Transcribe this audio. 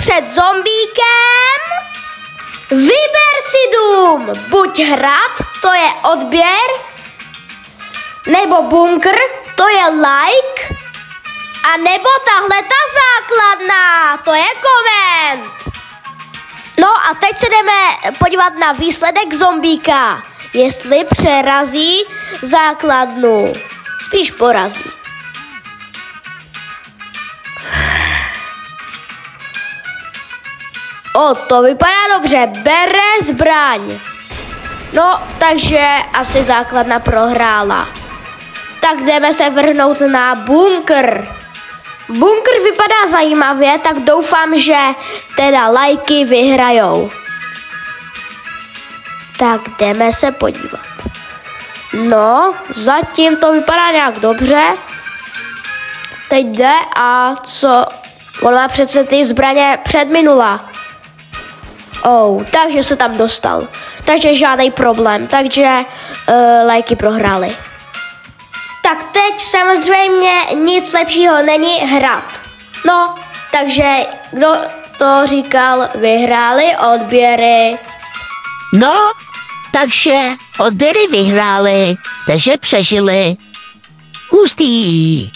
před zombíkem. Vyber si dům, buď hrad, to je odběr, nebo bunkr, to je like, a nebo tahle ta základna, to je koment. No a teď se jdeme podívat na výsledek zombíka, jestli přerazí základnu, spíš porazí. To vypadá dobře, bere zbraň. No, takže asi základna prohrála. Tak jdeme se vrhnout na bunkr. Bunkr vypadá zajímavě, tak doufám, že teda lajky vyhrajou. Tak jdeme se podívat. No, zatím to vypadá nějak dobře. Teď jde a co? Ona přece ty zbraně předminula. Takže se tam dostal. Takže žádný problém. Takže lajky prohrály. Tak teď samozřejmě nic lepšího není hrad. No, takže kdo to říkal, vyhráli odběry. No, takže odběry vyhráli, takže přežili. Hustý.